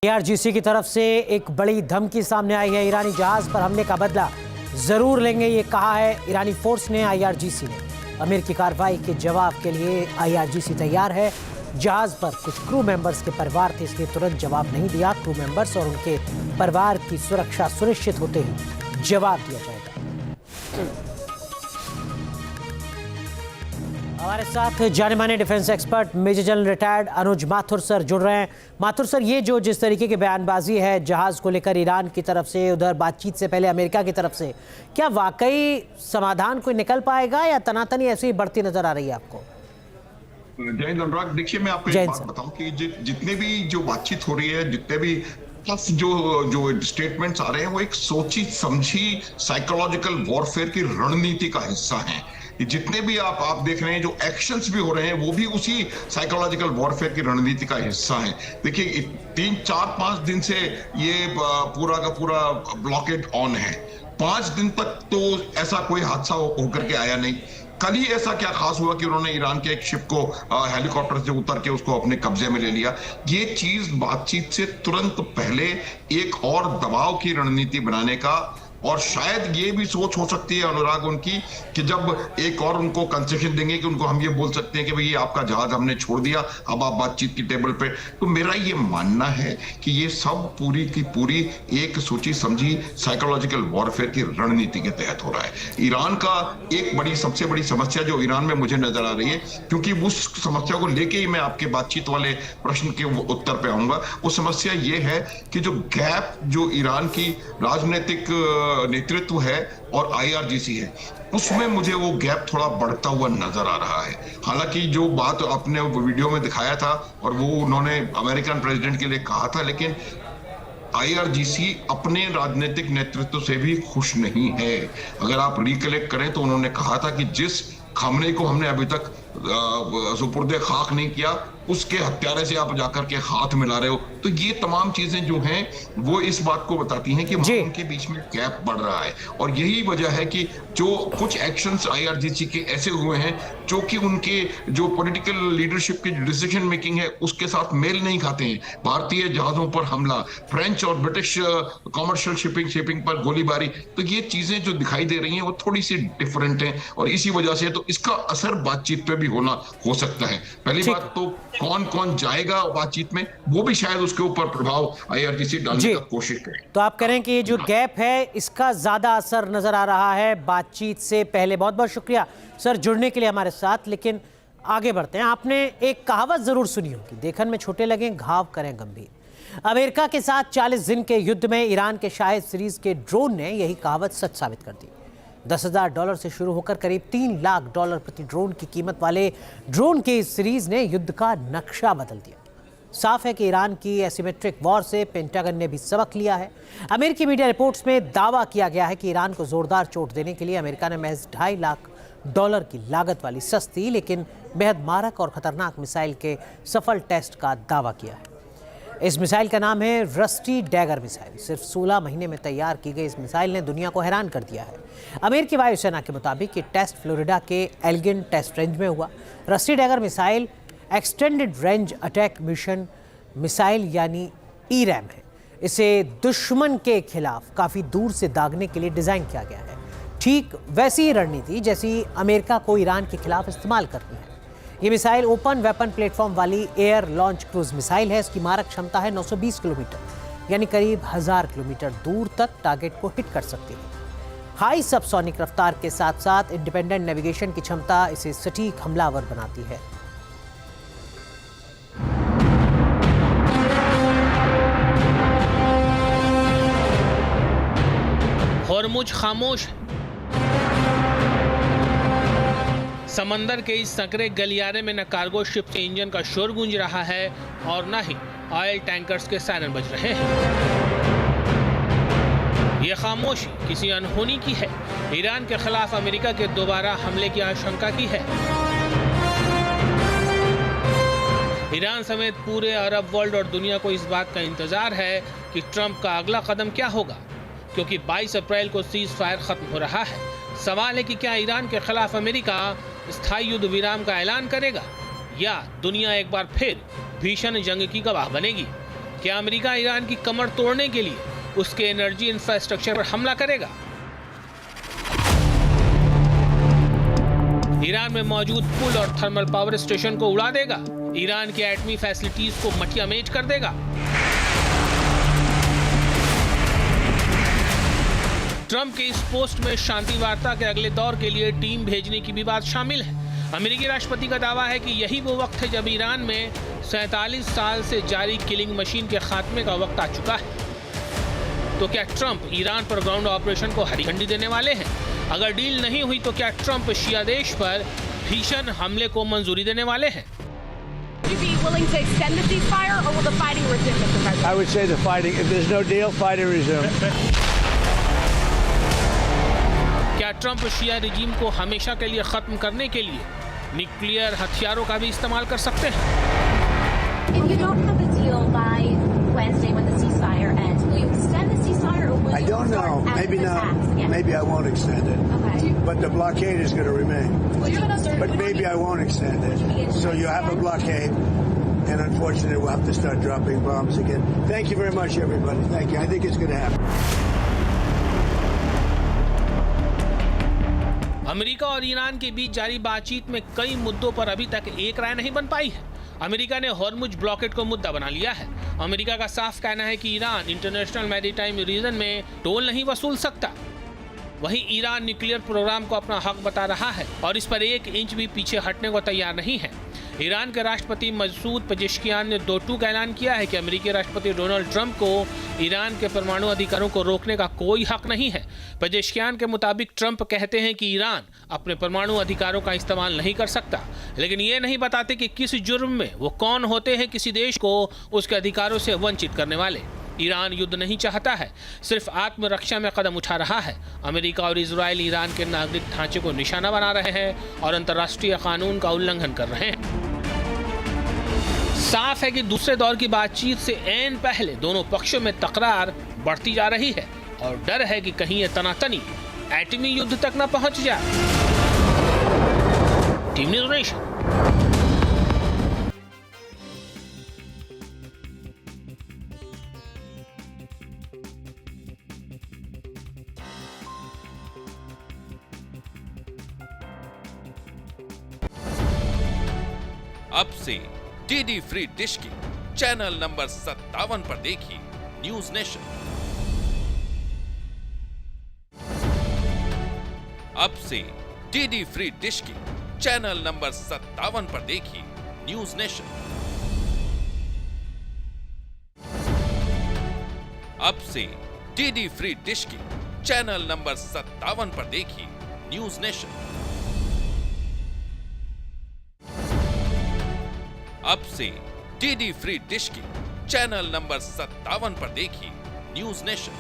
IRGC की तरफ से एक बड़ी धमकी सामने आई है। ईरानी जहाज पर हमले का बदला जरूर लेंगे, ये कहा है ईरानी फोर्स ने। IRGC ने अमेरिकी कार्रवाई के जवाब के लिए IRGC तैयार है। जहाज पर कुछ क्रू मेंबर्स के परिवार थे, इसलिए तुरंत जवाब नहीं दिया। क्रू मेंबर्स और उनके परिवार की सुरक्षा सुनिश्चित होते ही जवाब दिया जाएगा। हमारे साथ जाने माने defence expert major general retired Anuj Mathur sir जुड़ रहे हैं। माथुर सर, ये जो जिस तरीके की बयानबाजी है जहाज को लेकर ईरान की तरफ से, उधर बातचीत से पहले अमेरिका की तरफ से, क्या वाकई समाधान कोई निकल पाएगा या तनातनी ऐसे ही बढ़ती नजर आ रही है आपको? जय हिंद अनुराग, देखिए मैं आपको एक बात बताऊं कि जितने भी जो बातचीत हो रही है, जितने भी प्लस जो स्टेटमेंट्स आ रहे हैं, वो एक सोची समझी साइकोलॉजिकल वॉरफेयर की रणनीति का हिस्सा हैं। जितने भी आप देख रहे हैं, जो एक्शंस भी हो रहे हैं, वो भी उसी साइकोलॉजिकल वॉरफेयर की रणनीति का हिस्सा है। देखिए 3-4-5 दिन से ये पूरा का पूरा ब्लॉकेड ऑन है। 5 दिन तक तो ऐसा कोई हादसा होकर के आया नहीं। कल ही ऐसा क्या खास हुआ कि उन्होंने ईरान के एक शिप को हेलीकॉप्टर से उतर के उसको अपने कब्जे में ले लिया। ये चीज बातचीत से तुरंत पहले एक और दबाव की रणनीति बनाने का, और शायद ये भी सोच हो सकती है अनुराग उनकी कि जब एक और उनको कंसेशन देंगे कि उनको हम ये बोल सकते हैं कि भाई आपका जहाज हमने छोड़ दिया, अब आप बातचीत की टेबल पे। तो मेरा ये मानना है कि ये सब पूरी की पूरी एक सोची समझी साइकोलॉजिकल वॉरफेयर की रणनीति के तहत हो रहा है। ईरान का एक सबसे बड़ी समस्या जो ईरान में मुझे नजर आ रही है, क्योंकि उस समस्या को लेके ही मैं आपके बातचीत वाले प्रश्न के उत्तर पे आऊंगा, वो समस्या ये है कि जो गैप जो ईरान की राजनीतिक नेतृत्व है और IRGC है, उसमें मुझे वो गैप थोड़ा बढ़ता हुआ नजर आ रहा है। हालांकि जो बात आपने वीडियो में दिखाया था और वो उन्होंने अमेरिकन प्रेसिडेंट के लिए कहा था, लेकिन IRGC अपने राजनीतिक नेतृत्व से भी खुश नहीं है। अगर आप रिकलेक्ट करें तो उन्होंने कहा था कि जिस खामनेई को हमने अभी तक सुपुर्दे खाक नहीं किया, उसके हत्यारे से आप जाकर के हाथ मिला रहे हो। तो ये तमाम चीजें जो हैं वो इस बात को बताती हैं कि उनके बीच में गैप बढ़ रहा है। और यही वजह है कि जो कुछ एक्शंस IRGC के ऐसे हुए हैं जो कि उनके जो पॉलिटिकल लीडरशिप की डिसीजन मेकिंग है उसके साथ मेल नहीं खाते हैं। भारतीय जहाजों पर हमला, फ्रेंच और ब्रिटिश कॉमर्शियल शिपिंग पर गोलीबारी, तो ये चीजें जो दिखाई दे रही हैं वो थोड़ी सी डिफरेंट हैं, और इसी वजह से तो इसका असर बातचीत पे भी हो सकता है। पहली बात तो कौन जाएगा बातचीत में, वो भी शायद उसके ऊपर प्रभाव IRGC डालने का कोशिश करे। तो आप कह रहे हैं कि ये जो गैप है इसका ज्यादा असर नजर आ रहा है बातचीत से पहले। बहुत बहुत शुक्रिया सर जुड़ने के लिए हमारे साथ। लेकिन आगे बढ़ते हैं। आपने एक कहावत जरूर सुनी होगी, देखन में छोटे लगे घाव करें गंभीर। अमेरिका के साथ 40 दिन के युद्ध में ईरान के शाहिद सीरीज के ड्रोन ने यही कहावत सच साबित कर दी। $10,000 से शुरू होकर करीब $3 लाख प्रति ड्रोन की कीमत वाले ड्रोन की इस सीरीज ने युद्ध का नक्शा बदल दिया। साफ है कि ईरान की एसिमेट्रिक वॉर से पेंटागन ने भी सबक लिया है। अमेरिकी मीडिया रिपोर्ट्स में दावा किया गया है कि ईरान को जोरदार चोट देने के लिए अमेरिका ने महज $2.5 लाख की लागत वाली सस्ती लेकिन बेहद मारक और खतरनाक मिसाइल के सफल टेस्ट का दावा किया है। इस मिसाइल का नाम है रस्टी डैगर मिसाइल। सिर्फ 16 महीने में तैयार की गई इस मिसाइल ने दुनिया को हैरान कर दिया है। अमेरिकी वायुसेना के मुताबिक ये टेस्ट फ्लोरिडा के एल्गिन टेस्ट रेंज में हुआ। Rusty dagger missile extended range attack mission missile यानी ERAM है। इसे दुश्मन के खिलाफ काफ़ी दूर से दागने के लिए डिज़ाइन किया गया है। ठीक वैसी ही रणनीति जैसी अमेरिका को ईरान के खिलाफ इस्तेमाल करनी है। ये मिसाइल ओपन वेपन प्लेटफॉर्म वाली एयर लॉन्च क्रूज मिसाइल है। इसकी मारक क्षमता है 920 किलोमीटर, यानी करीब 1000 किलोमीटर दूर तक टारगेट को हिट कर सकती है। हाई सबसोनिक रफ्तार के साथ साथ इंडिपेंडेंट नेविगेशन की क्षमता इसे सटीक हमलावर बनाती है। हॉर्मुज खामोश है। समंदर के इस संकरे गलियारे में न कार्गो शिप के इंजन का शोर गूंज रहा है और न ही ऑयल टैंकर्स के सायरन बज रहे हैं। ये खामोशी किसी अनहोनी की है। ईरान के खिलाफ अमेरिका के दोबारा हमले की आशंका की है। ईरान समेत पूरे अरब वर्ल्ड और दुनिया को इस बात का इंतजार है कि ट्रंप का अगला कदम क्या होगा, क्योंकि 22 अप्रैल को सीज फायर खत्म हो रहा है। सवाल है कि क्या ईरान के खिलाफ अमेरिका स्थायी युद्ध विराम का ऐलान करेगा या दुनिया एक बार फिर भीषण जंग की गवाह बनेगी। क्या अमेरिका ईरान की कमर तोड़ने के लिए उसके एनर्जी इंफ्रास्ट्रक्चर पर हमला करेगा? ईरान में मौजूद पुल और थर्मल पावर स्टेशन को उड़ा देगा? ईरान की एटमी फैसिलिटीज को मटिया मेज कर देगा? ट्रंप के इस पोस्ट में शांति वार्ता के अगले दौर के लिए टीम भेजने की भी बात शामिल है। अमेरिकी राष्ट्रपति का दावा है कि यही वो वक्त है जब ईरान में 47 साल से जारी किलिंग मशीन के खात्मे का वक्त आ चुका है। तो क्या ट्रंप ईरान पर ग्राउंड ऑपरेशन को हरी झंडी देने वाले हैं? अगर डील नहीं हुई तो क्या ट्रंप शिया देश पर भीषण हमले को मंजूरी देने वाले हैं? Would you be willing to extend the ceasefire, or will the fighting resume, Mr. President? I would say the fighting. If there's no deal, fighting resume. क्या ट्रंप शिया रिजीम को हमेशा के लिए खत्म करने के लिए न्यूक्लियर हथियारों का भी इस्तेमाल कर सकते हैं? If you don't have a deal by Wednesday when the ceasefire ends, will you extend the ceasefire, or will I you don't know. start Maybe after the not. attacks again? Maybe I won't extend it. Okay. But the blockade is going to remain. Well, you're gonna start. But maybe I won't extend it. So you have a blockade, and unfortunately, we'll have to start dropping bombs again. Thank you very much, everybody. Thank you. I think it's going to happen. America और Iran के बीच जारी बातचीत में कई मुद्दों पर अभी तक एक राय नहीं बन पाई है। अमेरिका ने हॉर्मुज ब्लॉकेड को मुद्दा बना लिया है। अमेरिका का साफ कहना है कि ईरान इंटरनेशनल मैरीटाइम रीजन में टोल नहीं वसूल सकता। वहीं ईरान न्यूक्लियर प्रोग्राम को अपना हक बता रहा है और इस पर 1 इंच भी पीछे हटने को तैयार नहीं है। ईरान के राष्ट्रपति मसूद पेजेश्कियान ने 2 टूक ऐलान किया है कि अमेरिकी राष्ट्रपति डोनाल्ड ट्रंप को ईरान के परमाणु अधिकारों को रोकने का कोई हक नहीं है। पेजेश्कियान के मुताबिक ट्रंप कहते हैं कि ईरान अपने परमाणु अधिकारों का इस्तेमाल नहीं कर सकता, लेकिन ये नहीं बताते कि किस जुर्म में वो कौन होते हैं किसी देश को उसके अधिकारों से वंचित करने वाले। ईरान युद्ध नहीं चाहता है, सिर्फ आत्मरक्षा में कदम उठा रहा है। अमेरिका और इजराइल ईरान के नागरिक ढांचे को निशाना बना रहे हैं और अंतर्राष्ट्रीय कानून का उल्लंघन कर रहे हैं। साफ है कि दूसरे दौर की बातचीत से ऐन पहले दोनों पक्षों में तकरार बढ़ती जा रही है और डर है कि कहीं ये तनातनी एटमी युद्ध तक न पहुंच जाए। Team news nation. अब से डीडी फ्री डिश की चैनल नंबर 57 पर देखिए न्यूज नेशन। अब से डीडी फ्री डिश की चैनल नंबर 57 पर देखिए न्यूज नेशन। अब से डीडी फ्री डिश की चैनल नंबर 57 पर देखिए न्यूज नेशन। अब से डीडी फ्री डिश की चैनल नंबर 57 पर देखिए न्यूज नेशन।